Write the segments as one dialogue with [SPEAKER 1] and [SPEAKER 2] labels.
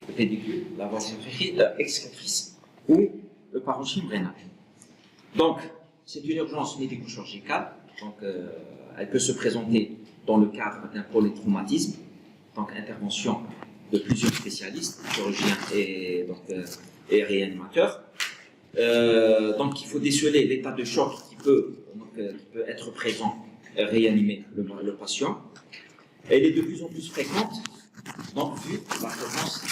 [SPEAKER 1] le pédicule, la voie excrétrice ou le parenchyme rénal. Donc, c'est une urgence médico-chirurgicale, donc elle peut se présenter dans le cadre d'un polytraumatisme, donc intervention de plusieurs spécialistes, chirurgiens et réanimateurs. Donc il faut déceler l'état de choc qui peut être présent et réanimer le patient. Elle est de plus en plus fréquente, donc vu la fréquence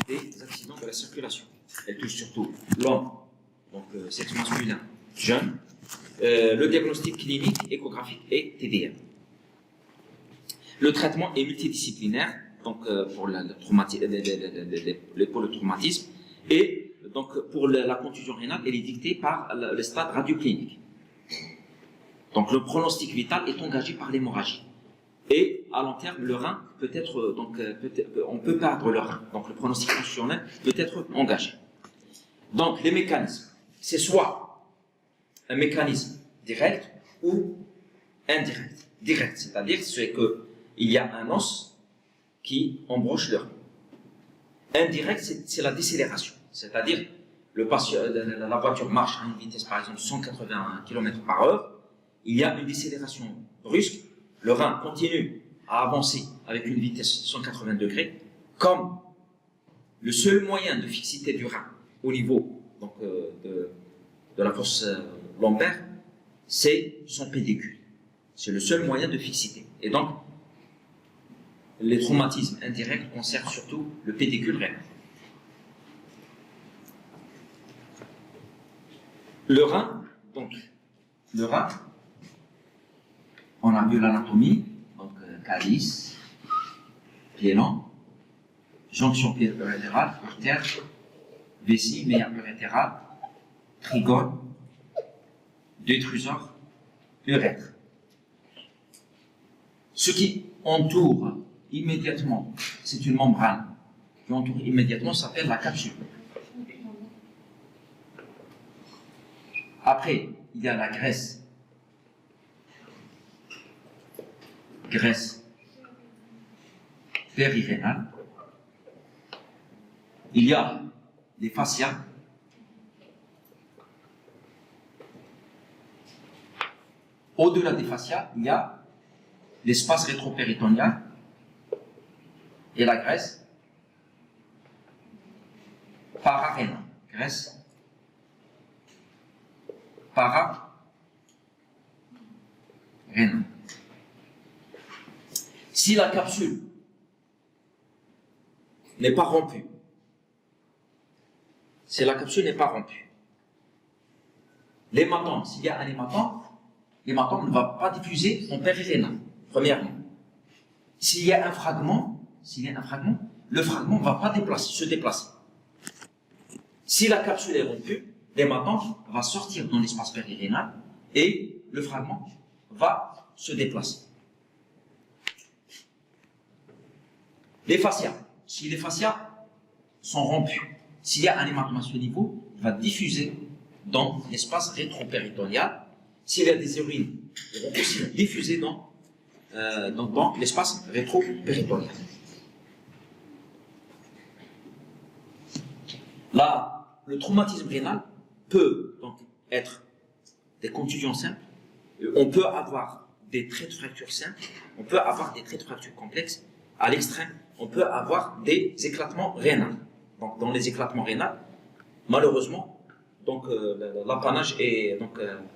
[SPEAKER 1] des accidents de la circulation. Elle touche surtout l'homme, donc sexe masculin, jeune. Le diagnostic clinique, échographique et TDM. Le traitement est multidisciplinaire, donc pour le traumatisme, et donc pour la contusion rénale, elle est dictée par le stade radioclinique. Donc le pronostic vital est engagé par l'hémorragie. Et à long terme, le rein peut être, on peut perdre le rein. Donc le pronostic fonctionnel peut être engagé. Donc les mécanismes, c'est soit un mécanisme direct ou indirect. Direct, c'est-à-dire c'est que il y a un os qui embroche le rein. Indirect, c'est la décélération, c'est-à-dire la voiture marche à une vitesse par exemple 180 km/h, il y a une décélération brusque, le rein continue à avancer avec une vitesse 180 degrés, comme le seul moyen de fixité du rein au niveau donc, de la fosse lombaire, c'est son pédicule. C'est le seul moyen de fixité. Et donc, les traumatismes indirects concernent surtout le pédicule rénal. Le rein, on a vu l'anatomie, donc calice, pied lent, jonction urétérale, artère, vessie, meilleur urétérale, trigone, détrusor, urètre. Ce qui entoure immédiatement, c'est une membrane qui entoure immédiatement, s'appelle la capsule. Après, il y a la graisse périrénale. Il y a les fascias. Au-delà des fascias, il y a l'espace rétropéritonéal et la graisse pararénale. Graisse pararénale. Si la capsule n'est pas rompue, l'hématome, s'il y a un hématome, l'hématome ne va pas diffuser en périrénal, premièrement. S'il y a un fragment, le fragment ne va pas se déplacer. Si la capsule est rompue, l'hématome va sortir dans l'espace périrénal et le fragment va se déplacer. Les fascias, si les fascias sont rompus, s'il y a un hématome à ce niveau, il va diffuser dans l'espace rétropéritonéal. S'il y a des urines, ils vont aussi diffuser dans l'espace rétropéritonéal. Là, le traumatisme rénal peut donc être des contusions simples, on peut avoir des traits de fracture simples, on peut avoir des traits de fracture complexes, à l'extrême, on peut avoir des éclatements rénaux. Donc, dans les éclatements rénaux, malheureusement, l'apanage est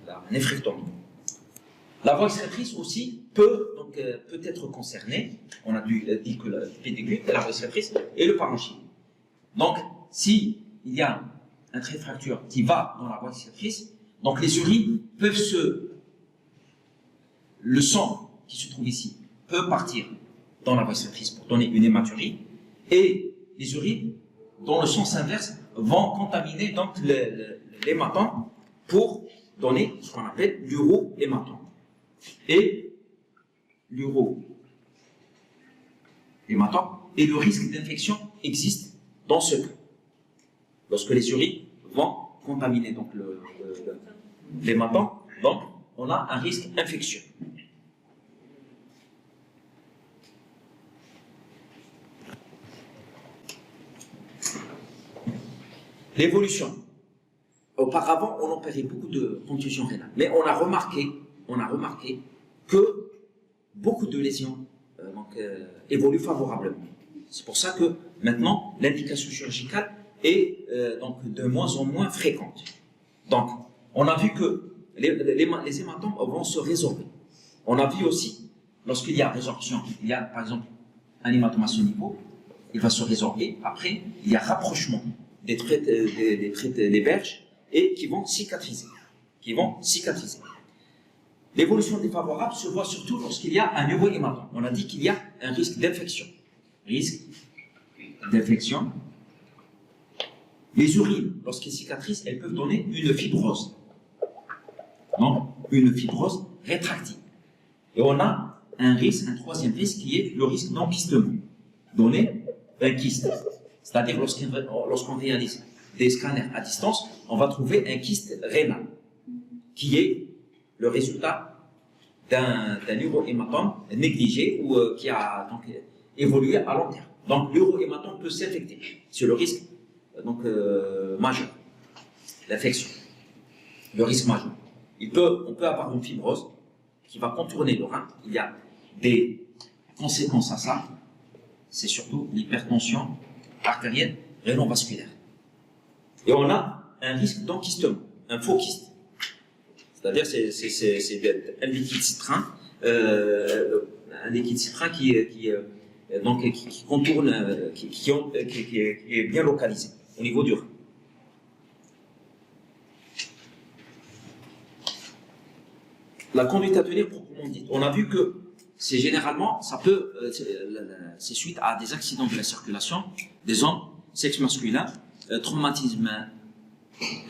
[SPEAKER 1] la néphrectomie. La voie excrétrice aussi peut être concernée. On a dit que le pédicule, la voie excrétrice et le parenchyme. Donc, s'il y a un trait de fracture qui va dans la voie excrétrice, donc les urines peuvent le sang qui se trouve ici peut partir dans la voie excrétrice pour donner une hématurie, et les urines, dans le sens inverse, vont contaminer donc l'hématome pour donner ce qu'on appelle l'urohématome. Et l'urohématome et le risque d'infection existe dans ce cas. Lorsque les urines vont contaminer donc l'hématome, donc on a un risque infectieux. L'évolution. Auparavant, on opérait beaucoup de contusions rénales, mais on a remarqué que beaucoup de lésions évoluent favorablement. C'est pour ça que maintenant, l'indication chirurgicale est donc de moins en moins fréquente. Donc, on a vu que les hématomes vont se résorber. On a vu aussi, lorsqu'il y a résorption, il y a par exemple un hématome à ce niveau, il va se résorber. Après, il y a rapprochement des traits des berges et qui vont cicatriser. L'évolution défavorable se voit surtout lorsqu'il y a un neurohématome. On a dit qu'il y a un risque d'infection. Les urines, lorsqu'elles cicatrisent, elles peuvent donner une fibrose. Donc, une fibrose rétractive. Et on a un troisième risque qui est le risque d'enquistement. Donner un kyste. C'est-à-dire lorsqu'on réalise des scanners à distance, on va trouver un kyste rénal qui est le résultat d'un neurohématome négligé ou qui a donc évolué à long terme. Donc l'eurohématome peut s'infecter. C'est le risque majeur d'infection. Le risque majeur. On peut avoir une fibrose qui va contourner le rein. Il y a des conséquences à ça. C'est surtout l'hypertension artérielle rénovasculaire. Et on a un risque d'enquistement, un faux kyste. C'est-à-dire c'est un liquide citrin, qui contourne, qui est bien localisé au niveau du rein. La conduite à tenir proprement dite. On a vu que c'est généralement, c'est suite à des accidents de la circulation des hommes, sexe masculin, traumatisme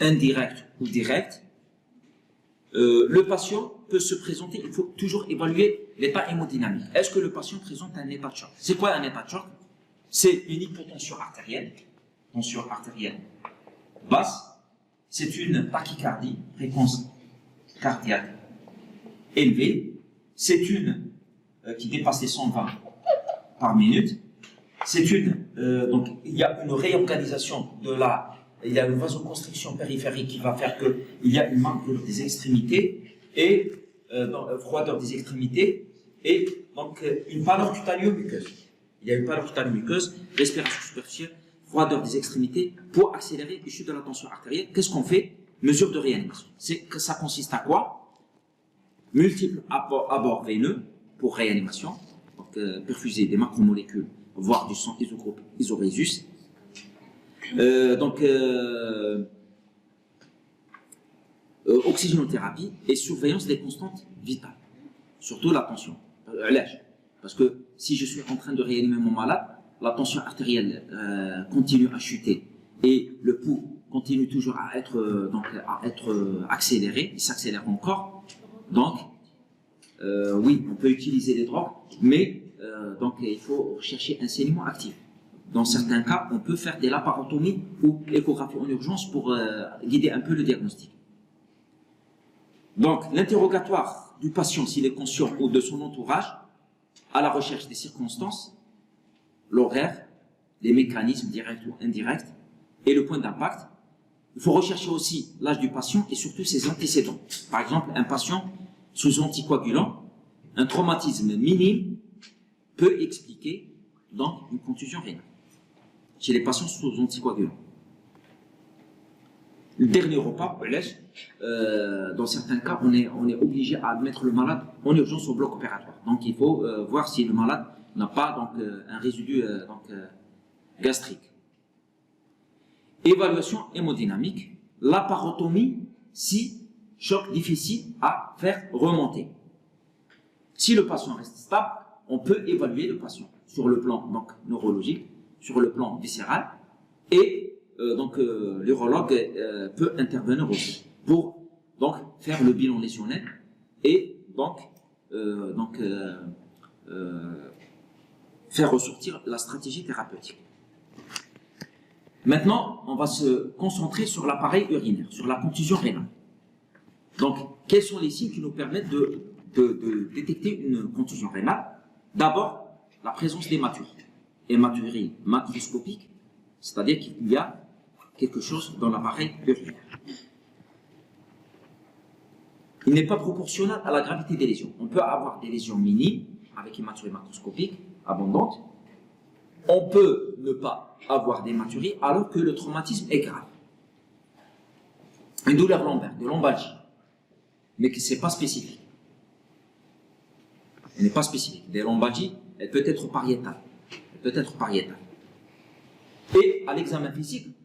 [SPEAKER 1] indirect ou direct. Le patient peut se présenter, il faut toujours évaluer l'état hémodynamique. Est-ce que le patient présente un état de choc? C'est quoi un état de choc? C'est une hypotension artérielle, tension artérielle basse, c'est une tachycardie, fréquence cardiaque élevée, c'est une qui dépasse les 120 par minute, c'est donc il y a une réorganisation il y a une vasoconstriction périphérique qui va faire qu'il y a une marbrure des extrémités et froideur des extrémités et donc une pâleur cutaneo-muqueuse. Il y a une pâleur cutaneo-muqueuse, respiration superficielle, froideur des extrémités pour accélérer les chutes de la tension artérielle. Qu'est-ce qu'on fait? Mesure de réanimation. Ça consiste à quoi? Multiples abords veineux pour réanimation, donc perfuser des macromolécules, voire du sang isogroupe isorésus. Oxygénothérapie et surveillance des constantes vitales, surtout la tension, l'âge. Parce que si je suis en train de réanimer mon malade, la tension artérielle continue à chuter et le pouls continue toujours à être accéléré, il s'accélère encore. Donc, oui, on peut utiliser des drogues, mais donc il faut chercher un saignement actif. Dans certains cas, on peut faire des laparotomies ou échographie en urgence pour guider un peu le diagnostic. Donc, l'interrogatoire du patient, s'il est conscient, ou de son entourage, à la recherche des circonstances, l'horaire, les mécanismes directs ou indirects, et le point d'impact. Il faut rechercher aussi l'âge du patient et surtout ses antécédents. Par exemple, un patient sous anticoagulant, un traumatisme minime peut expliquer donc une contusion rénale chez les patients sous anticoagulants. Le dernier repas, dans certains cas, on est obligé à admettre le malade en urgence au bloc opératoire. Donc il faut voir si le malade n'a pas un résidu gastrique. Évaluation hémodynamique, laparotomie si choc difficile à faire remonter. Si le patient reste stable, on peut évaluer le patient sur le plan neurologique, sur le plan viscéral, et l'urologue peut intervenir aussi pour faire le bilan lésionnel et faire ressortir la stratégie thérapeutique. Maintenant, on va se concentrer sur l'appareil urinaire, sur la contusion rénale. Donc, quels sont les signes qui nous permettent de détecter une contusion rénale? D'abord, la présence d'hématurie. Hématurie macroscopique, c'est-à-dire qu'il y a quelque chose dans l'appareil urinaire. Il n'est pas proportionnel à la gravité des lésions. On peut avoir des lésions minimes avec hématurie macroscopique abondante. On peut ne pas avoir d'hématurie alors que le traumatisme est grave. Une douleur lombaire, de lombalgie, mais que ce n'est pas spécifique. Elle n'est pas spécifique. Des lombalgies, elle peut être pariétale. Elle peut être pariétale. Et à l'examen physique,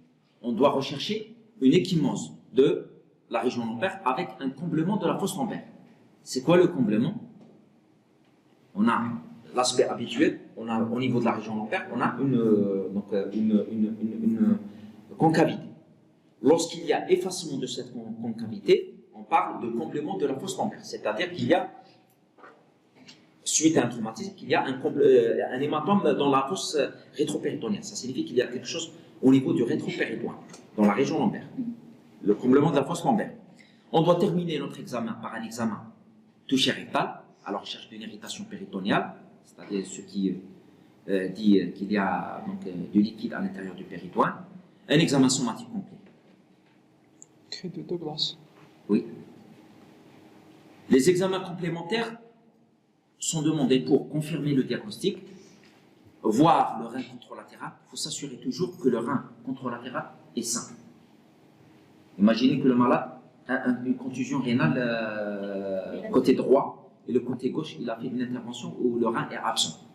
[SPEAKER 1] on doit rechercher une échymose de la région lombaire avec un comblement de la fosse lombaire. C'est quoi le comblement? On a l'aspect habituel, on a au niveau de la région lombaire, on a une concavité. Lorsqu'il y a effacement de cette concavité, on parle de comblement de la fosse lombaire, c'est-à-dire qu'il y a, suite à un traumatisme, qu'il y a un hématome dans la fosse rétropéritonéale. Ça signifie qu'il y a quelque chose au niveau du rétropéritoine, dans la région lombaire. Le comblement de la fosse lombaire. On doit terminer notre examen par un examen touché rectal, à la recherche d'une irritation péritonéale, c'est-à-dire ce qui dit qu'il y a donc, du liquide à l'intérieur du péritoine. Un examen somatique complet.
[SPEAKER 2] Cri de Douglas.
[SPEAKER 1] Oui. Les examens complémentaires sont demandés pour confirmer le diagnostic, voir le rein contralatéral. Il faut s'assurer toujours que le rein contralatéral est sain. Imaginez que le malade a une contusion rénale côté droit et le côté gauche, il a fait une intervention où le rein est absent.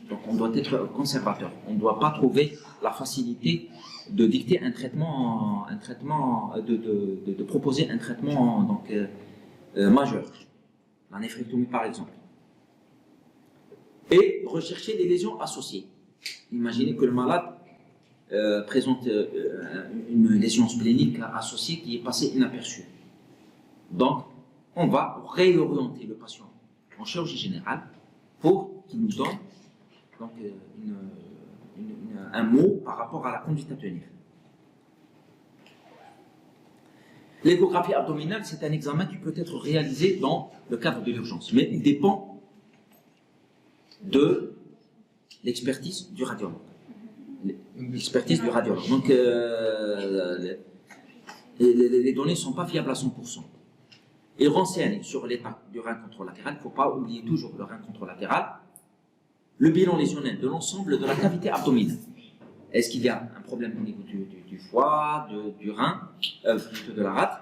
[SPEAKER 1] Donc on doit être conservateur. On ne doit pas trouver la facilité de dicter un traitement de proposer un traitement donc, majeur, la néphrectomie par exemple. Et rechercher les lésions associées. Imaginez que le malade présente une lésion splénique associée qui est passée inaperçue. Donc, on va réorienter le patient en chirurgie générale pour qu'il nous donne donc, un mot par rapport à la conduite à tenir. L'échographie abdominale, c'est un examen qui peut être réalisé dans le cadre de l'urgence, mais il dépend de l'expertise du radiologue. L'expertise du radiologue. Donc, les données ne sont pas fiables à 100%. Il renseigne sur l'état du rein contralatéral. Il ne faut pas oublier toujours le rein contralatéral. Le bilan lésionnel de l'ensemble de la cavité abdominale. Est-ce qu'il y a un problème au niveau du foie, du rein, plutôt de la rate?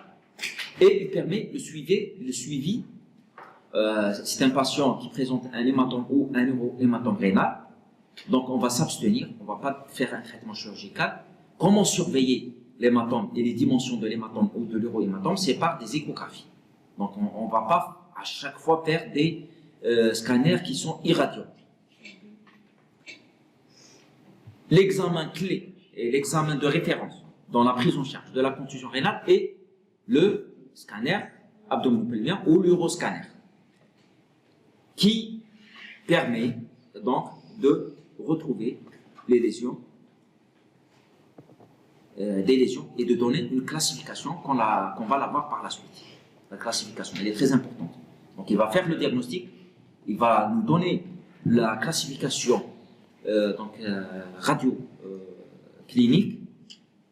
[SPEAKER 1] Et il permet le suivi. C'est un patient qui présente un hématome ou un neurohématome rénal. Donc on va s'abstenir, on ne va pas faire un traitement chirurgical. Comment surveiller l'hématome et les dimensions de l'hématome ou de l'eurohématome? C'est par des échographies. Donc on ne va pas à chaque fois faire des scanners qui sont irradiants. L'examen clé et l'examen de référence dans la prise en charge de la contusion rénale est le scanner abdominopelvien ou l'uroscanner, qui permet donc de retrouver les lésions, des lésions et de donner une classification qu'on va l'avoir par la suite. La classification, elle est très importante. Donc il va faire le diagnostic, il va nous donner la classification radio clinique,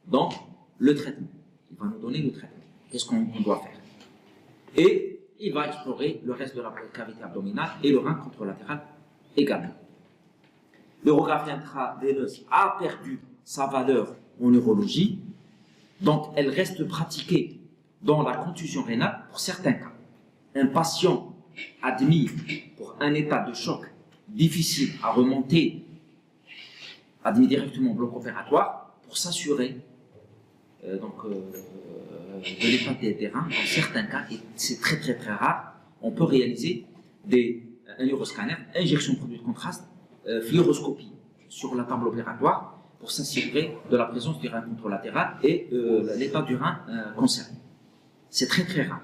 [SPEAKER 1] donc le traitement. Il va nous donner le traitement. Qu'est-ce qu'on doit faire? Et il va explorer le reste de la cavité abdominale et le rein contralatéral également. L'urographie intraveineuse a perdu sa valeur en neurologie, donc elle reste pratiquée dans la contusion rénale pour certains cas. Un patient admis pour un état de choc difficile à remonter, admis directement au bloc opératoire, pour s'assurer de l'état des reins. Dans certains cas, et c'est très très très rare, on peut réaliser un uroscanner, injection de produit de contraste, fluoroscopie sur la table opératoire pour s'assurer de la présence du rein contralatéral et l'état du rein concerné. C'est très très rare.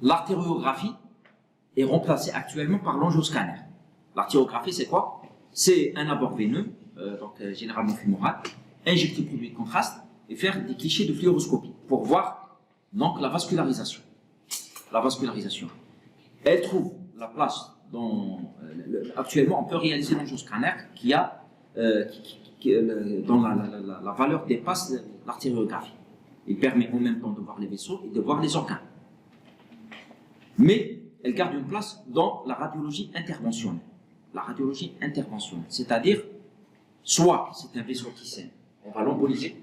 [SPEAKER 1] L'artériographie est remplacée actuellement par l'angioscanner. L'artériographie, c'est quoi? C'est un abord veineux, généralement fémoral, injecter produit de contraste et faire des clichés de fluoroscopie pour voir donc la vascularisation. La vascularisation. Elle trouve la place dans... actuellement, on peut réaliser l'angioscanner qui a dont la valeur dépasse l'artériographie. Il permet en même temps de voir les vaisseaux et de voir les organes. Mais elle garde une place dans la radiologie interventionnelle. La radiologie interventionnelle, c'est-à-dire, soit c'est un vaisseau qui saigne, on va l'emboliser,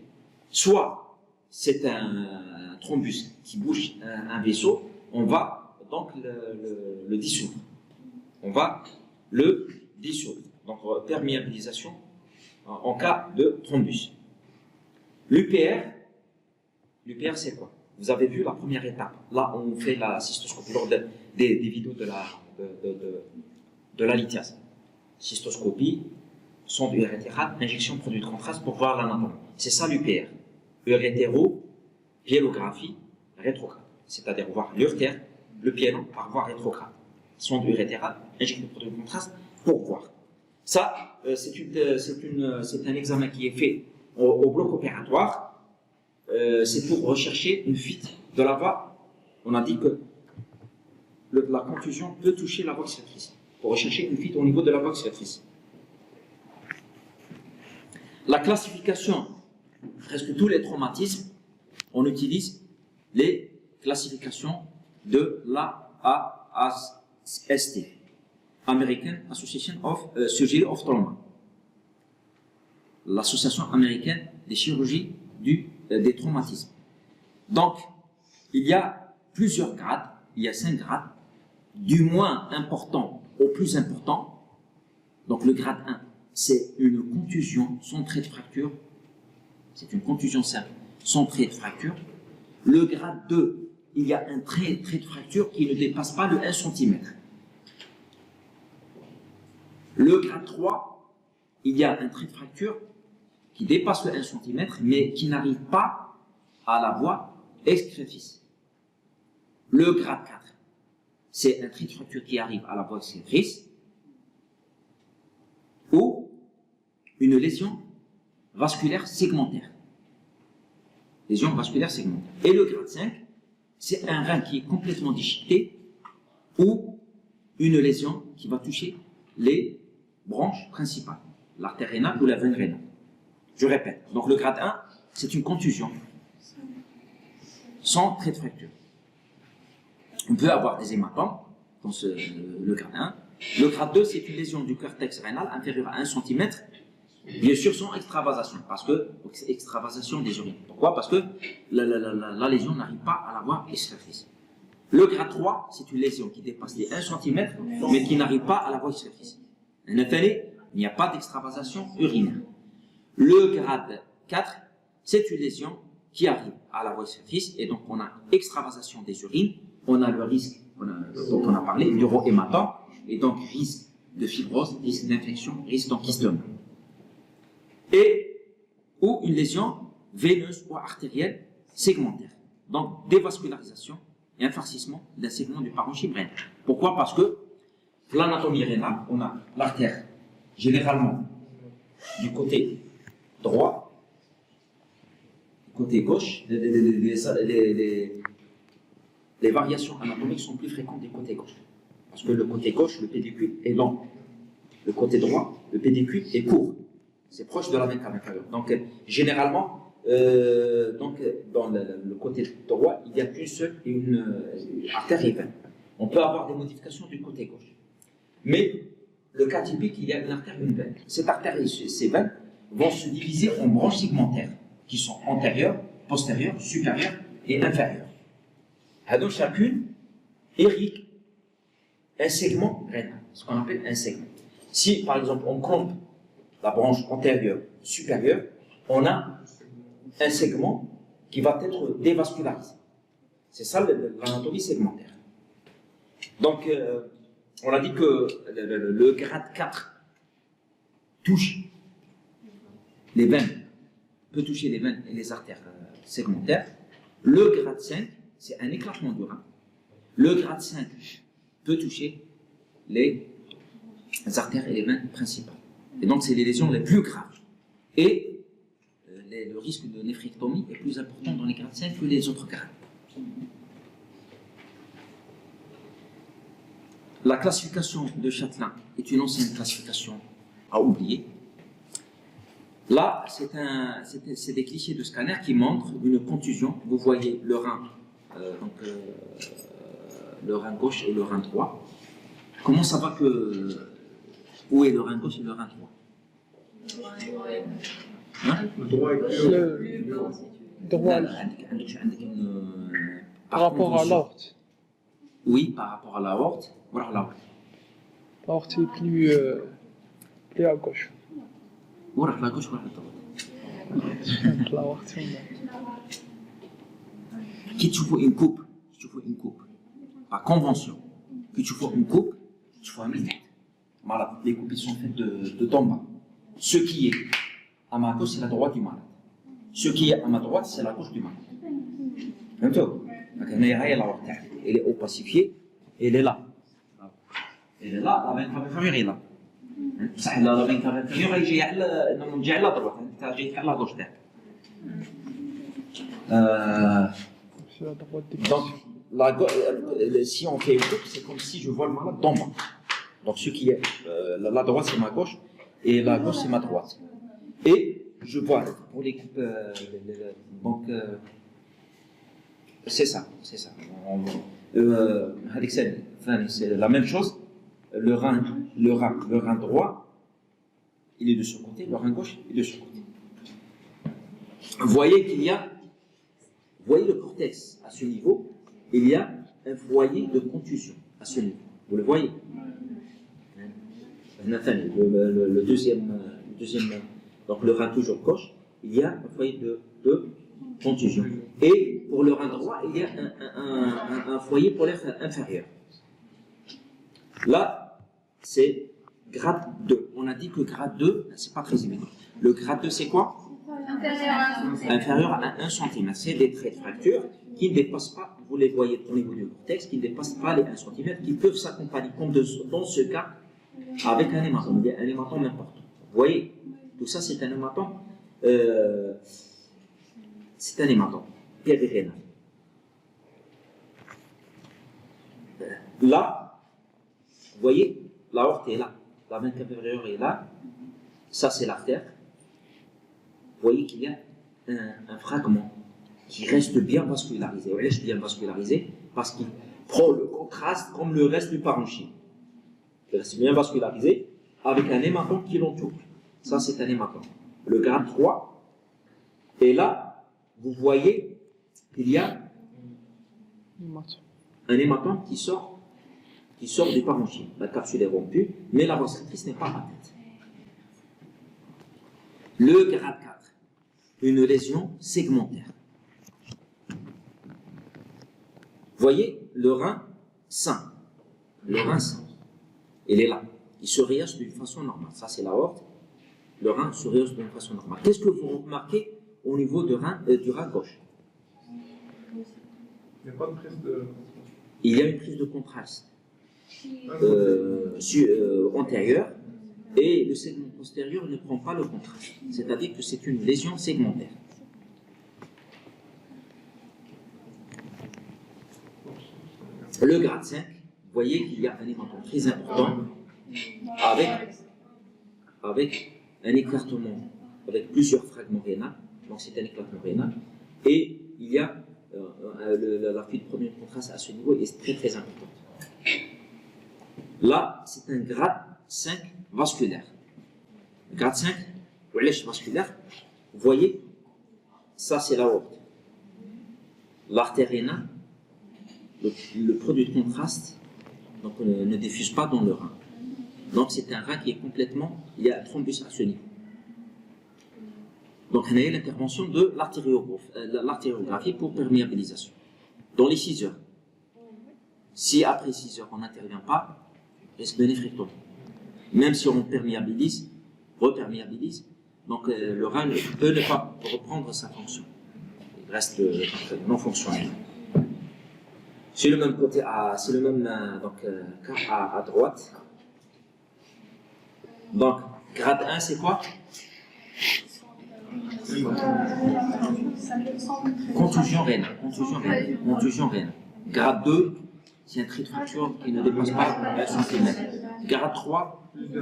[SPEAKER 1] soit c'est un thrombus qui bouge un vaisseau, on va donc le dissoudre. On va le dissoudre. Donc, perméabilisation en cas de thrombus. L'UPR, c'est quoi? Vous avez vu la première étape. Là, on fait la cystoscopie lors des vidéos de la lithiase. Cystoscopie, sonde urétérale, injection de produit de contraste pour voir l'anatomie. C'est ça l'UPR. Urétéro, pyélographie, rétrograde. C'est-à-dire voir l'urtère, le pyélon par voie rétrograde. Sonde urétérale, injection de produit de contraste pour voir. Ça, c'est un examen qui est fait au bloc opératoire. C'est pour rechercher une fuite de la voie. On a dit que la contusion peut toucher la voie extractrice. Pour rechercher une fuite au niveau de la voie extractrice. La classification, presque tous les traumatismes, on utilise les classifications de l'AAST, American Association of Surgery of Trauma, l'association américaine des chirurgies des traumatismes. Donc, il y a plusieurs grades, il y a 5 grades, du moins important au plus important. Donc, le grade 1, c'est une contusion sans trait de fracture, c'est une contusion simple, sans trait de fracture. Le grade 2, il y a un trait de fracture qui ne dépasse pas le 1 cm. Le grade 3, il y a un trait de fracture qui dépasse le 1 cm, mais qui n'arrive pas à la voie excrétrice. Le grade 4, c'est un trait de fracture qui arrive à la voie excrétrice ou une lésion vasculaire segmentaire. Lésion vasculaire segmentaire. Et le grade 5, c'est un rein qui est complètement déchiqueté ou une lésion qui va toucher les branches principales, l'artère rénale ou la veine rénale. Je répète, donc le grade 1, c'est une contusion sans trait de fracture. On peut avoir des hématomes dans le grade 1. Le grade 2, c'est une lésion du cortex rénal inférieure à 1 cm, bien sûr sans extravasation, parce que extravasation des urines. Pourquoi? Parce que la lésion n'arrive pas à la voie excrétrice. Le grade 3, c'est une lésion qui dépasse les 1 cm, mais qui n'arrive pas à la voie excrétrice. Il n'y a pas d'extravasation urinaire. Le grade 4, c'est une lésion qui arrive à la voie excrétrice, et donc on a extravasation des urines, on a le risque, dont on a parlé, d'urohématome, et donc risque de fibrose, risque d'infection, risque d'enquistoma. Ou une lésion veineuse ou artérielle segmentaire. Donc dévascularisation et un farcissement d'un segment du parenchyme rénal. Pourquoi? Parce que l'anatomie rénale, on a l'artère généralement du côté droit, du côté gauche, les variations anatomiques sont plus fréquentes du côté gauche. Parce que le côté gauche, le pédicule est long. Le côté droit, le pédicule est court. C'est proche de la veine cave inférieure. Donc, généralement, dans le côté droit, il n'y a qu'une seule artère et veine. On peut avoir des modifications du côté gauche. Mais, le cas typique, il y a une artère et une veine. Cette artère et ces veines vont se diviser en branches segmentaires, qui sont antérieures, postérieures, supérieures et inférieures. Donc, chacune hérite un segment rénal, ce qu'on appelle un segment. Si, par exemple, on compte la branche antérieure, supérieure, on a un segment qui va être dévascularisé. C'est ça l'anatomie segmentaire. Donc, on a dit que le grade 4 touche les veines, peut toucher les veines et les artères segmentaires. Le grade 5, c'est un éclatement du rein. Le grade 5 peut toucher les artères et les veines principales. Et donc, c'est les lésions les plus graves. Et le risque de néphrectomie est plus important dans les grades 5 que les autres grades. La classification de Châtelain est une ancienne classification à oublier. Là, c'est des clichés de scanner qui montrent une contusion. Vous voyez le rein, le rein gauche et le rein droit. Comment ça va que... Où est le rein gauche et le rein droit? Hein?
[SPEAKER 2] Droit par rapport à l'aorte.
[SPEAKER 1] Oui, par rapport à l'aorte. Voilà l'aorte.
[SPEAKER 2] L'aorte est plus à gauche.
[SPEAKER 1] Voilà la gauche, voilà la droite.
[SPEAKER 2] L'aorte,
[SPEAKER 1] Qui tu fais une coupe, par convention, que tu fais une coupe, tu fais un méthode. Voilà, les coupes sont faites de d'en bas. Ce qui est à ma gauche, c'est la droite du malade. Ce qui est à ma droite, c'est la gauche du malade. D'accord? Elle est opacifiée, elle est là. Elle est là, la veine cave inférieure est là. بصح la veine cave inférieure يجي على droite, انت جايك على gauche تاعك.
[SPEAKER 2] c'est la droite des
[SPEAKER 1] Donc, si on fait une coupe, c'est comme si je vois le malade d'en bas. Donc, ce qui est, la droite c'est ma gauche et la gauche c'est ma droite. Et je vois pour les coupes, donc c'est ça. Avec c'est la même chose. Le rein droit, il est de ce côté, le rein gauche est de ce côté. Vous voyez qu'il y a, vous voyez le cortex à ce niveau, il y a un foyer de contusion à ce niveau. Vous le voyez? Le deuxième, donc le rein toujours gauche, il y a un foyer de contusion. Et pour le rein droit, il y a un foyer polaire inférieur. Là, c'est grade 2. On a dit que grade 2, c'est pas très évident. Le grade 2, c'est quoi? Inférieur à 1 cm. C'est des traits de fracture qui ne dépassent pas, vous les voyez au niveau du cortex, qui ne dépassent pas les 1 cm, qui peuvent s'accompagner, comme dans ce cas, avec un hématome. Il y a un hématome important. Vous voyez, tout ça, c'est un hématome. C'est un hématome périrénal. Là, vous voyez, l'aorte est là, la veine cave inférieure est là, ça c'est l'artère. Vous voyez qu'il y a un fragment qui reste bien vascularisé. Il reste bien vascularisé parce qu'il prend le contraste comme le reste du parenchyme. Il reste bien vascularisé avec un hématome qui l'entoure. Ça c'est un hématome. Le grade 3, et là, vous voyez qu'il y a un hématome qui sort du parenchyme. La capsule est rompue, mais la restrictrice n'est pas atteinte. Le grade 4, une lésion segmentaire. Voyez le rein sain. Le rein sain, il est là. Il se rehausse d'une façon normale. Ça, c'est l'aorte. Le rein se rehausse d'une façon normale. Qu'est-ce que vous remarquez au niveau du rein gauche?
[SPEAKER 3] Il n'y a pas de prise de...
[SPEAKER 1] Il y a une prise de contraste antérieure et le segment postérieur ne prend pas le contraste. C'est-à-dire que c'est une lésion segmentaire. Le grade 5, vous voyez qu'il y a un hématome très important avec un éclatement, avec plusieurs fragments rénaux. Donc c'est un éclatement rénal. Et il y a la fuite de premier contraste à ce niveau est très très importante. Là, c'est un grade 5 vasculaire. Grade 5, vasculaire, vous voyez, ça c'est l'aorte. L'artère rénale, le produit de contraste donc, ne diffuse pas dans le rein. Donc c'est un rein qui est complètement, il y a un thrombus à ce niveau. Donc on a l'intervention de l'artériographie pour perméabilisation. Dans les 6 heures. Si après 6 heures on n'intervient pas, risque de néphrectomie. Même si on reperméabilise, donc le rein peut ne pas reprendre sa fonction. Il reste non fonctionnel. C'est le même côté, c'est le même cas à droite. Donc, grade 1, c'est quoi? Contusion rénale. Grade 2, c'est un trait de fracture qui ne dépasse pas 1 cm. Grade 3 de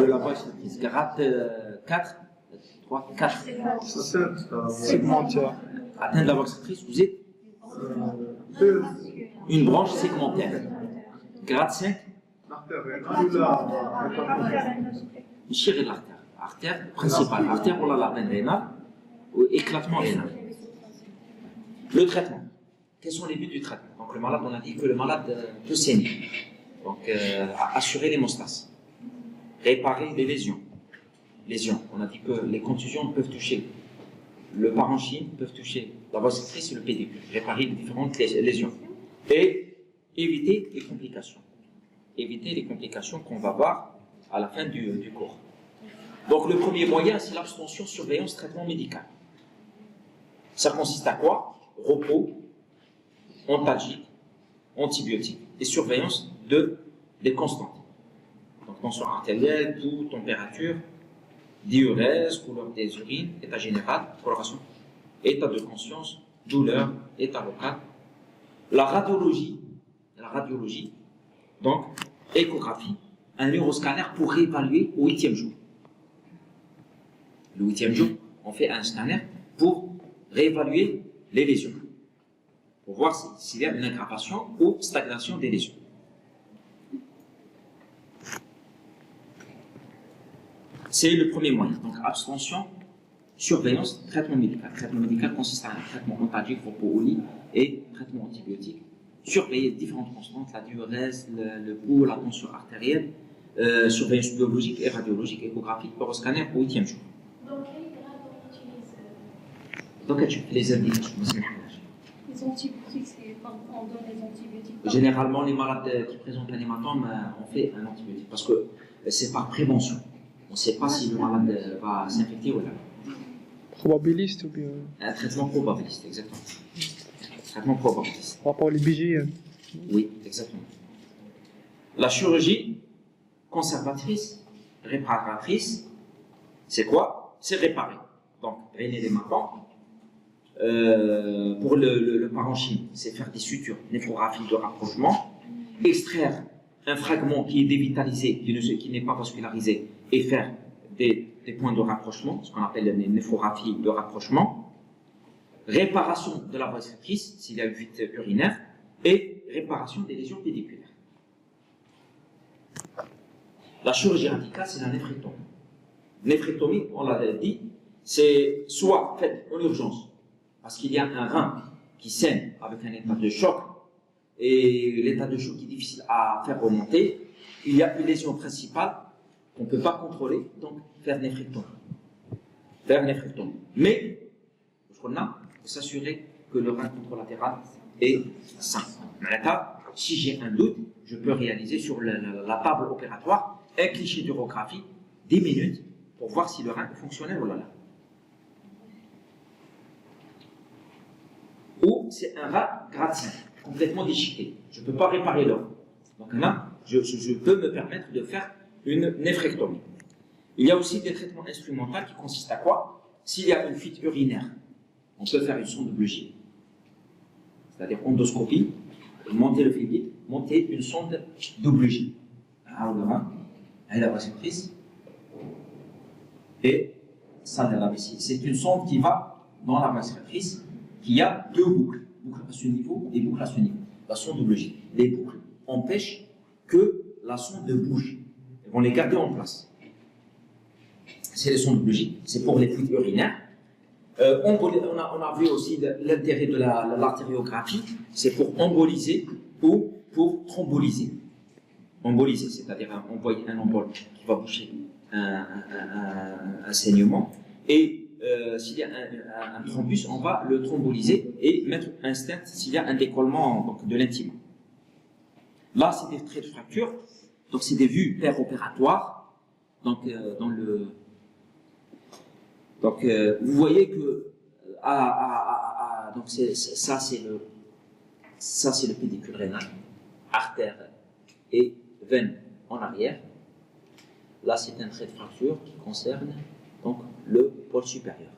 [SPEAKER 1] la voie extractrice. Grade 4, 3, 4.
[SPEAKER 2] Segmentaire.
[SPEAKER 1] Atteinte de la voie extractrice, vous êtes une branche segmentaire. Grade 5, chirée de l'artère. Artère principale, artère ou la veine rénale, ou éclatement rénal. Le traitement. Quels sont les buts du traitement? Donc le malade, on a dit que le malade peut saigner. Donc assurer l'hémostase. Réparer les lésions. Lésions. On a dit que les contusions peuvent toucher le parenchyme, peuvent toucher la voie extractrice et le pédicule. Réparer les différentes lésions. Et éviter les complications. Éviter les complications qu'on va voir à la fin du cours. Donc le premier moyen, c'est l'abstention, surveillance, traitement médical. Ça consiste à quoi? Repos, antalgique, antibiotiques et surveillance des constantes. Donc tension artérielle, pouls, température, diurèse, couleur des urines, état général, coloration, état de conscience, douleur, état local. La radiologie, donc échographie, un neuroscanner pour évaluer au 8e jour. Le 8e jour, on fait un scanner pour réévaluer les lésions, pour voir s'il y a une aggravation ou stagnation des lésions. C'est le premier moyen. Donc abstention, surveillance, traitement médical. Traitement médical consiste à un traitement antalgique, repos au lit et traitement antibiotique. Surveiller différentes constantes, la diurèse, le pouls, la tension artérielle, surveillance biologique et radiologique, échographie, euroscanner au 8e jour.
[SPEAKER 3] Dans quel grade on utilise
[SPEAKER 1] Donc les indications.
[SPEAKER 3] les antibiotiques? C'est quand on donne les antibiotiques.
[SPEAKER 1] Généralement, les malades qui présentent un hématome, on fait un antibiotique parce que c'est par prévention. On ne sait pas si le malade va s'infecter ou pas.
[SPEAKER 2] Probabiliste ou bien.
[SPEAKER 1] Un traitement probabiliste, exactement. Traitement probabiliste.
[SPEAKER 2] Par rapport à l'IBG.
[SPEAKER 1] Oui, exactement. La chirurgie conservatrice, réparatrice, c'est quoi? C'est réparer. Donc, drainer l'hématome. Pour le parenchyme, c'est faire des sutures, néphrographie de rapprochement, extraire un fragment qui est dévitalisé, qui n'est pas vascularisé, et faire des points de rapprochement, ce qu'on appelle les néphrographies de rapprochement, réparation de la voie extractrice, s'il y a une fuite urinaire, et réparation des lésions pédiculaires. La chirurgie radicale, c'est la néphrectomie. Néphrectomie, on l'a dit, c'est soit faite en urgence, parce qu'il y a un rein qui saigne avec un état de choc, et l'état de choc est difficile à faire remonter, il y a une lésion principale qu'on ne peut pas contrôler, donc faire néphrectomie. Faire néphrectomie. Mais, il faut s'assurer que le rein contralatéral est sain. Si j'ai un doute, je peux réaliser sur la table opératoire un cliché d'urographie 10 minutes pour voir si le rein est fonctionnel ou là. Ou c'est un rein grade 5, complètement déchiqueté. Je ne peux pas réparer l'homme. Donc là, je peux me permettre de faire une néphrectomie. Il y a aussi des traitements instrumentaux qui consistent à quoi? S'il y a une fuite urinaire, on peut faire une sonde Bleugier. C'est-à-dire endoscopie, monter le fluide, monter une sonde de Bleugier. Alors le rein, elle la réceptrice, et ça de la vessie. C'est une sonde qui va dans la réceptrice, qui a deux boucles, boucle à ce niveau et boucle à ce niveau. La sonde Bleugier. Les boucles empêchent que la sonde bouge. Ils vont les garder en place. C'est les sondes Bleugier. C'est pour les fuites urinaires. On a vu aussi l'intérêt de l'artériographie, c'est pour emboliser ou pour thromboliser. Emboliser, c'est-à-dire envoyer un embole qui va boucher un saignement. Et s'il y a un thrombus, on va le thromboliser et mettre un stent s'il y a un décollement donc, de l'intime. Là, c'est des traits de fracture, donc c'est des vues péropératoires. Donc, vous voyez que donc ça c'est le pédicule rénal, artère et veine en arrière. Là, c'est un trait de fracture qui concerne donc le pôle supérieur.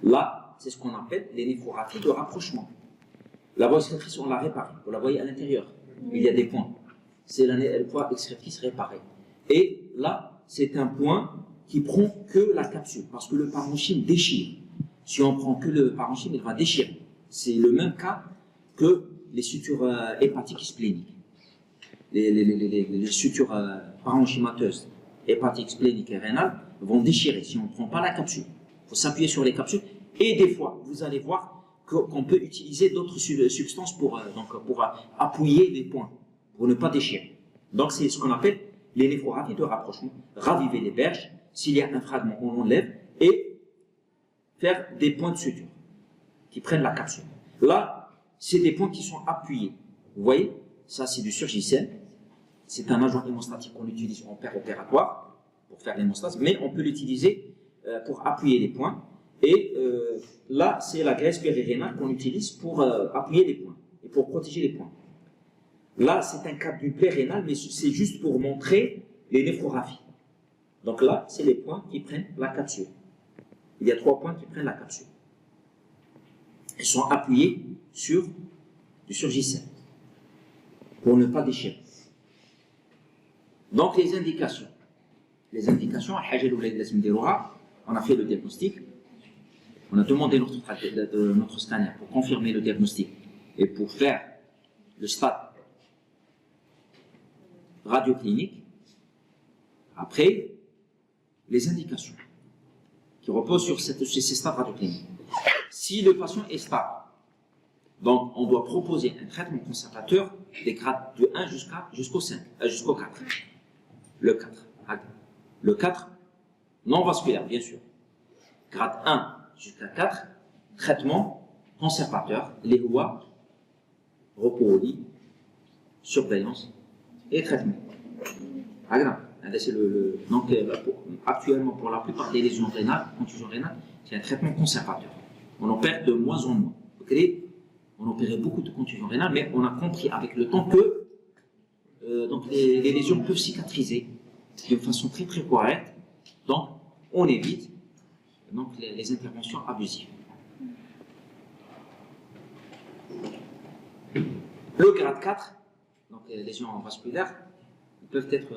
[SPEAKER 1] Là, c'est ce qu'on appelle les néphrographies de rapprochement. La voie excrétrice, on l'a réparée. Vous la voyez à l'intérieur. Il y a des points. C'est la voie excrétrice réparée. Et là, c'est un point qui prend que la capsule, parce que le parenchyme déchire. Si on prend que le parenchyme, il va déchirer. C'est le même cas que les sutures hépatiques spléniques. Les sutures parenchymateuses, hépatiques, spléniques et rénales vont déchirer si on ne prend pas la capsule. Il faut s'appuyer sur les capsules. Et des fois, vous allez voir qu'on peut utiliser d'autres substances pour appuyer les points, pour ne pas déchirer. Donc c'est ce qu'on appelle les néphroraphies de rapprochement. Raviver les berges, s'il y a un fragment, on l'enlève et faire des points de suture qui prennent la capsule. Là, c'est des points qui sont appuyés. Vous voyez, ça c'est du surgicène. C'est un agent hémostatique qu'on utilise en opératoire pour faire l'hémostase, mais on peut l'utiliser pour appuyer les points. Et là, c'est la graisse périrénale qu'on utilise pour appuyer les points et pour protéger les points. Là, c'est un cas d'une plaie rénale, mais c'est juste pour montrer les néphroraphies. Donc là, c'est les points qui prennent la capsule. Il y a 3 points qui prennent la capsule. Ils sont appuyés sur du surgicène pour ne pas déchirer. Donc les indications. Les indications, on a fait le diagnostic. On a demandé notre scanner pour confirmer le diagnostic et pour faire le stade radioclinique. Après, les indications qui reposent sur ces stades radiocliniques. Si le patient est stable, donc on doit proposer un traitement conservateur des grades de 1 jusqu'au 4. Le 4. Le 4, non vasculaire, bien sûr. Grade 1 jusqu'à 4, traitement conservateur, les lois, repos au lit, surveillance et traitement. Donc, actuellement, pour la plupart des lésions rénales, contusions rénales, c'est un traitement conservateur. On opère de moins en moins. On opérait beaucoup de contusions rénales, mais on a compris avec le temps que donc les lésions peuvent cicatriser de façon très très correcte. Donc, on évite donc, les interventions abusives. Le grade 4, donc les lésions vasculaires, peuvent être,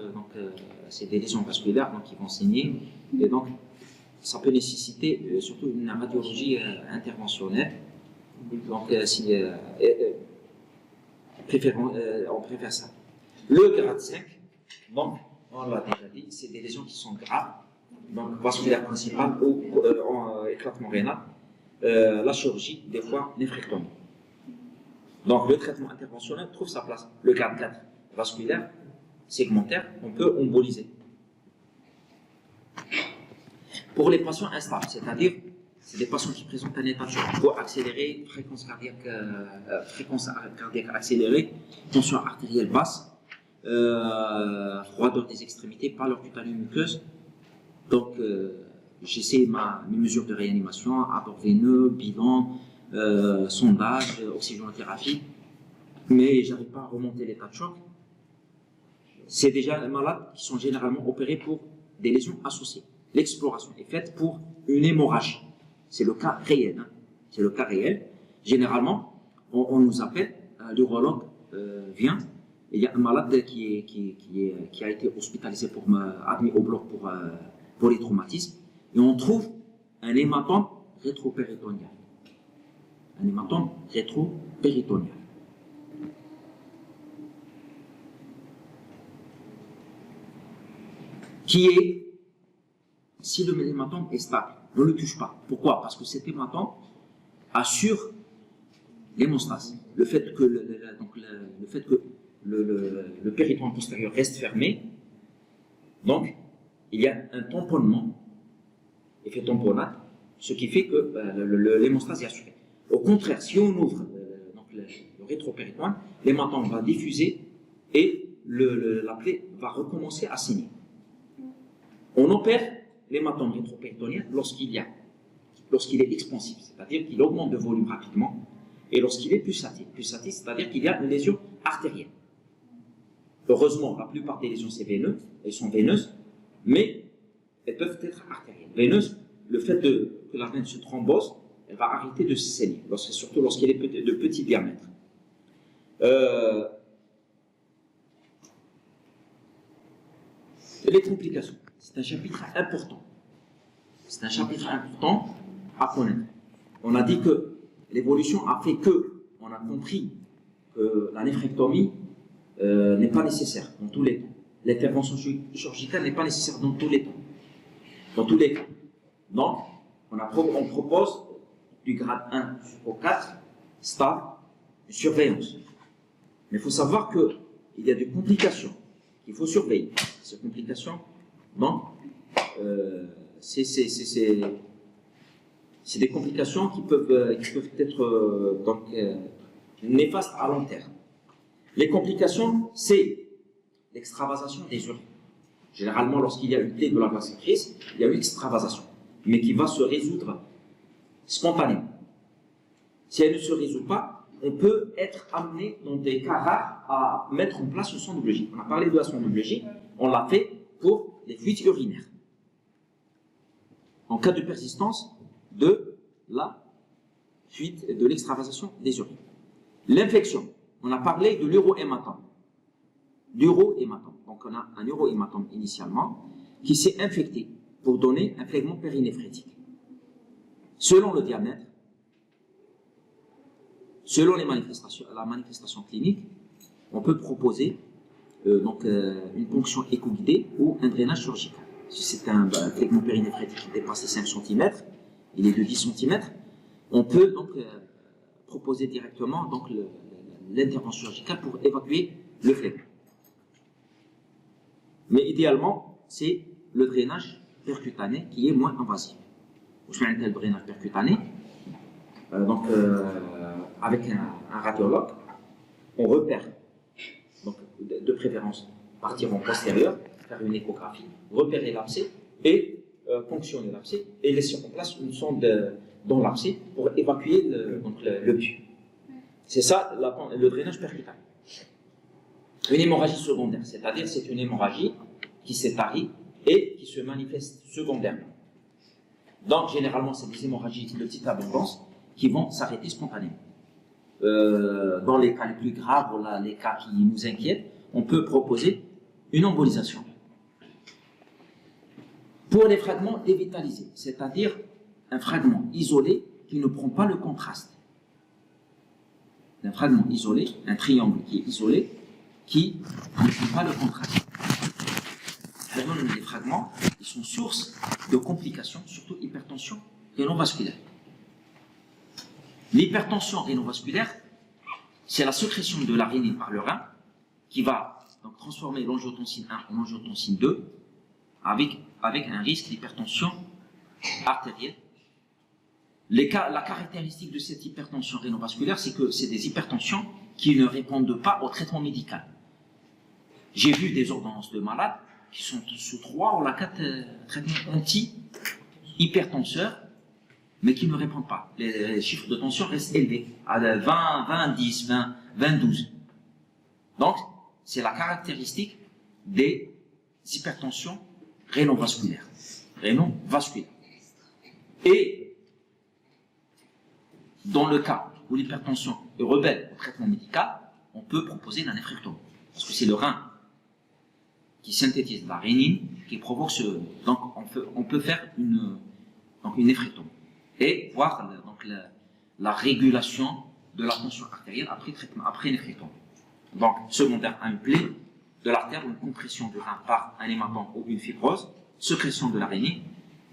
[SPEAKER 1] c'est des lésions vasculaires donc, qui vont saigner, et donc ça peut nécessiter surtout une radiologie interventionnelle. Donc, on préfère ça. Le grade 5, donc, on l'a déjà dit, c'est des lésions qui sont graves, donc vasculaire principale ou éclatement rénal, la chirurgie, des fois, néphrectomie. Donc, le traitement interventionnel trouve sa place. Le grade 4, vasculaire, segmentaire, on peut emboliser. Pour les patients instables, c'est-à-dire, c'est des patients qui présentent un état de choc, il faut accélérer, fréquence cardiaque accélérée, tension artérielle basse, froideur des extrémités, pâleur cutanée muqueuse. Donc, j'essaie mes mesures de réanimation, abord veineux, bilan, sondage, oxygénothérapie, mais j'arrive pas à remonter l'état de choc. C'est déjà les malades qui sont généralement opérés pour des lésions associées. L'exploration est faite pour une hémorragie. C'est le cas réel. Hein. C'est le cas réel. Généralement, on nous appelle, l'urologue vient, il y a un malade qui a été hospitalisé admis au bloc pour les traumatismes, et on trouve un hématome rétropéritonnial. Un hématome rétropéritonnial. Qui est, si le hématome est stable, ne le touche pas. Pourquoi? Parce que cet hématome assure l'hémostase. Le fait que le péritone postérieur reste fermé, donc il y a un tamponnement, effet tamponnade, ce qui fait que l'hémostase est assurée. Au contraire, si on ouvre le rétropéritoine, l'hématome va diffuser et la plaie va recommencer à saigner. On opère l'hématome rétropéritonien lorsqu'il est expansif, c'est-à-dire qu'il augmente de volume rapidement, et lorsqu'il est pulsatif, c'est-à-dire qu'il y a une lésion artérielle. Heureusement, la plupart des lésions c'est veineux, elles sont veineuses, mais elles peuvent être artérielles. Veineuses, le fait que la veine se thrombose, elle va arrêter de se saigner, surtout lorsqu'elle est de petit diamètre. Les complications, c'est un chapitre important. C'est un chapitre important à connaître. On a dit que l'évolution a fait que, on a compris que la néphrectomie n'est pas nécessaire dans tous les temps. L'intervention chirurgicale n'est pas nécessaire dans tous les temps. Dans tous les cas. Donc, on propose du grade 1 au 4 stade de surveillance. Mais il faut savoir qu'il y a des complications qu'il faut surveiller. Ces complications, donc, c'est des complications qui peuvent être néfastes à long terme. Les complications, c'est l'extravasation des urines. Généralement, lorsqu'il y a une plaie de la voie sécrétrice, il y a une extravasation, mais qui va se résoudre spontanément. Si elle ne se résout pas, on peut être amené, dans des cas rares, à mettre en place une sondologie. On a parlé de la sondologie, on l'a fait pour les fluides urinaires. En cas de persistance de la fuite, de l'extravasation des urines. L'infection, on a parlé de l'urohématome. L'urohématome. Donc on a un urohématome initialement qui s'est infecté pour donner un phlegmon périnéphrétique. Selon le diamètre, selon la manifestation clinique, on peut proposer une ponction éco-guidée ou un drainage chirurgical. Si c'est un phlegmon périnéphrétique qui dépasse les 5 cm, il est de 10 cm, on peut donc proposer directement l'intervention chirurgicale pour évacuer le phlegme. Mais idéalement, c'est le drainage percutané qui est moins invasif. Vous savez, le drainage percutané, avec un radiologue, on repère, donc de préférence partir en postérieur, faire une échographie, repérer l'abcès et ponctionner l'abcès et laisser en place une sonde dans l'abcès pour évacuer le pus. C'est ça le drainage percutané. Une hémorragie secondaire, c'est-à-dire c'est une hémorragie qui s'est tarie et qui se manifeste secondairement. Donc généralement c'est des hémorragies de petite abondance qui vont s'arrêter spontanément. Dans les cas les plus graves, les cas qui nous inquiètent, on peut proposer une embolisation. Pour les fragments dévitalisés, c'est-à-dire un fragment isolé qui ne prend pas le contraste. Un fragment isolé, un triangle qui est isolé, qui ne prend pas le contraste. Les fragments, ils sont source de complications, surtout hypertension rénovasculaire. L'hypertension rénovasculaire, c'est la sécrétion de la rénine par le rein qui va donc transformer l'angiotensine 1 en angiotensine 2 avec un risque d'hypertension artérielle. La caractéristique de cette hypertension rénovasculaire, c'est que c'est des hypertensions qui ne répondent pas au traitement médical. J'ai vu des ordonnances de malades qui sont sous 3 ou 4 traitements anti-hypertenseurs, mais qui ne répondent pas. Les chiffres de tension restent élevés, à 20, 10, 20, 12. Donc, c'est la caractéristique des hypertensions rénovasculaires. Et, dans le cas où l'hypertension est rebelle au traitement médical, on peut proposer la néphrectomie. Parce que c'est le rein qui synthétise la rénine, qui provoque ce... Donc, on peut faire une néphrectomie. Et voir la régulation de la tension artérielle après néphrectomie. Donc, secondaire à une plaie de l'artère, une compression du rein par un hématome ou une fibrose, sécrétion de la rénine,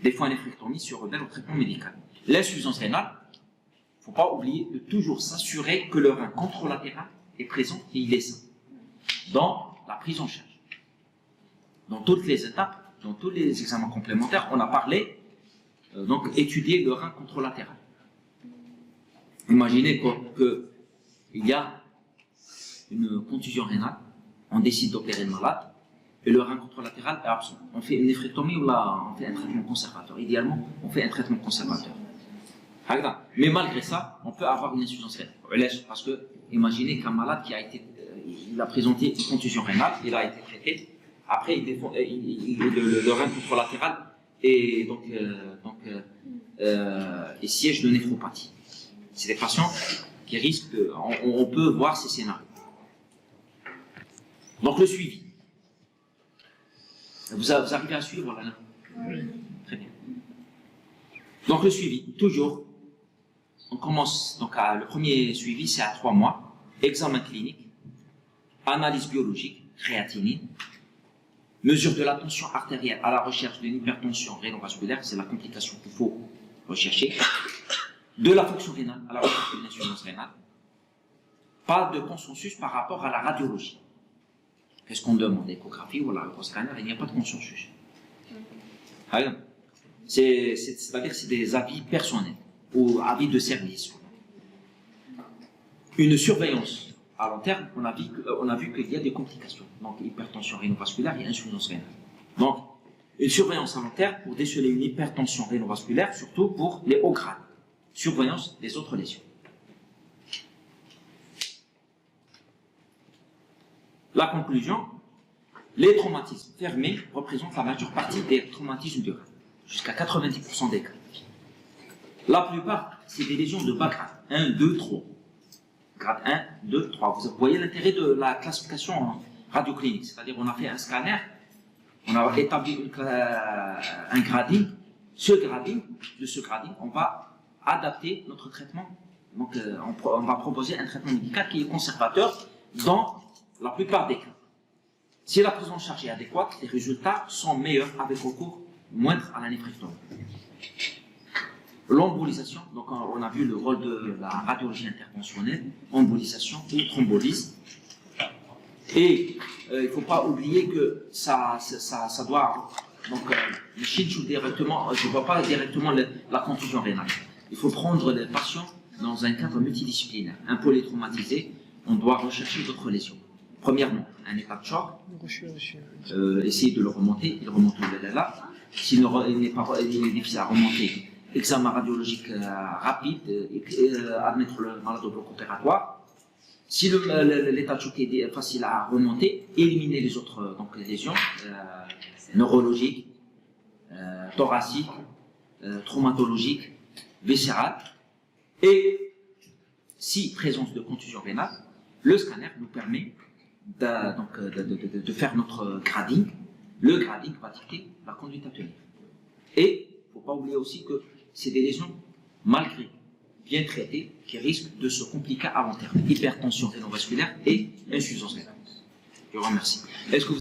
[SPEAKER 1] des fois une néphrectomie se rebelle au traitement médical. L'insuffisance rénale, il ne faut pas oublier de toujours s'assurer que le rein contralatéral est présent et il est sain. Dans la prise en charge. Dans toutes les étapes, dans tous les examens complémentaires, on a parlé, étudier le rein contralatéral. Imaginez qu'il y a une contusion rénale, on décide d'opérer le malade, et le rein contralatéral est absent. On fait une néphrectomie ou on fait un traitement conservateur. Idéalement, on fait un traitement conservateur. Mais malgré ça, on peut avoir une insuffisance rénale. Parce que, imaginez qu'un malade il a présenté une contusion rénale, il a été traité, après le rein contralatéral est et siège de néphropathie. C'est des patients qui risquent on peut voir ces scénarios. Donc le suivi. Vous arrivez à suivre là?
[SPEAKER 3] Oui.
[SPEAKER 1] Très bien. Donc le suivi, toujours, on commence, donc le premier suivi c'est à 3 mois, examen clinique, analyse biologique, créatinine, mesure de la tension artérielle à la recherche d'une hypertension rénovasculaire, c'est la complication qu'il faut rechercher, de la fonction rénale à la recherche d'une insuffisance rénale. Pas de consensus par rapport à la radiologie. Qu'est-ce qu'on demande, l'échographie ou la scanner? Il n'y a pas de consensus. C'est-à-dire que c'est des avis personnels ou avis de service. Une surveillance à long terme, on a vu qu'il y a des complications. Donc hypertension rénovasculaire et insuffisance rénale. Donc une surveillance à long terme pour déceler une hypertension rénovasculaire, surtout pour les hauts grades. Surveillance des autres lésions. La conclusion, les traumatismes fermés représentent la majeure partie des traumatismes du rein, jusqu'à 90% des cas. La plupart, c'est des lésions de bas grade, 1, 2, 3. Grade 1, 2, 3. Vous voyez l'intérêt de la classification radioclinique, c'est-à-dire on a fait un scanner, on a établi un grading. De ce grading, on va adapter notre traitement. Donc on va proposer un traitement médical qui est conservateur dans la plupart des cas. Si la prise en charge est adéquate, les résultats sont meilleurs avec recours moindre à la néphrectomie. L'embolisation, donc on a vu le rôle de la radiologie interventionnelle, embolisation ou thrombolyse. Et il ne faut pas oublier que ça doit, donc le chinchou directement, je ne vois pas directement la contusion rénale. Il faut prendre les patients dans un cadre multidisciplinaire. Un polytraumatisé, on doit rechercher d'autres lésions. Premièrement, un état de choc, essayer de le remonter, il remonte là. S'il est difficile à remonter, examen radiologique rapide, admettre le malade au bloc opératoire. Si l'état de choc est facile à remonter, éliminer les autres lésions neurologiques, thoraciques, traumatologiques, viscérales. Et si présence de contusion rénale, le scanner nous permet de faire notre grading. Le grading va dicter la conduite à tenir. Et il ne faut pas oublier aussi que c'est des lésions, malgré bien traitées, qui risquent de se compliquer à long terme. Hypertension rénovasculaire et insuffisance rénale. Je vous remercie. Est-ce que vous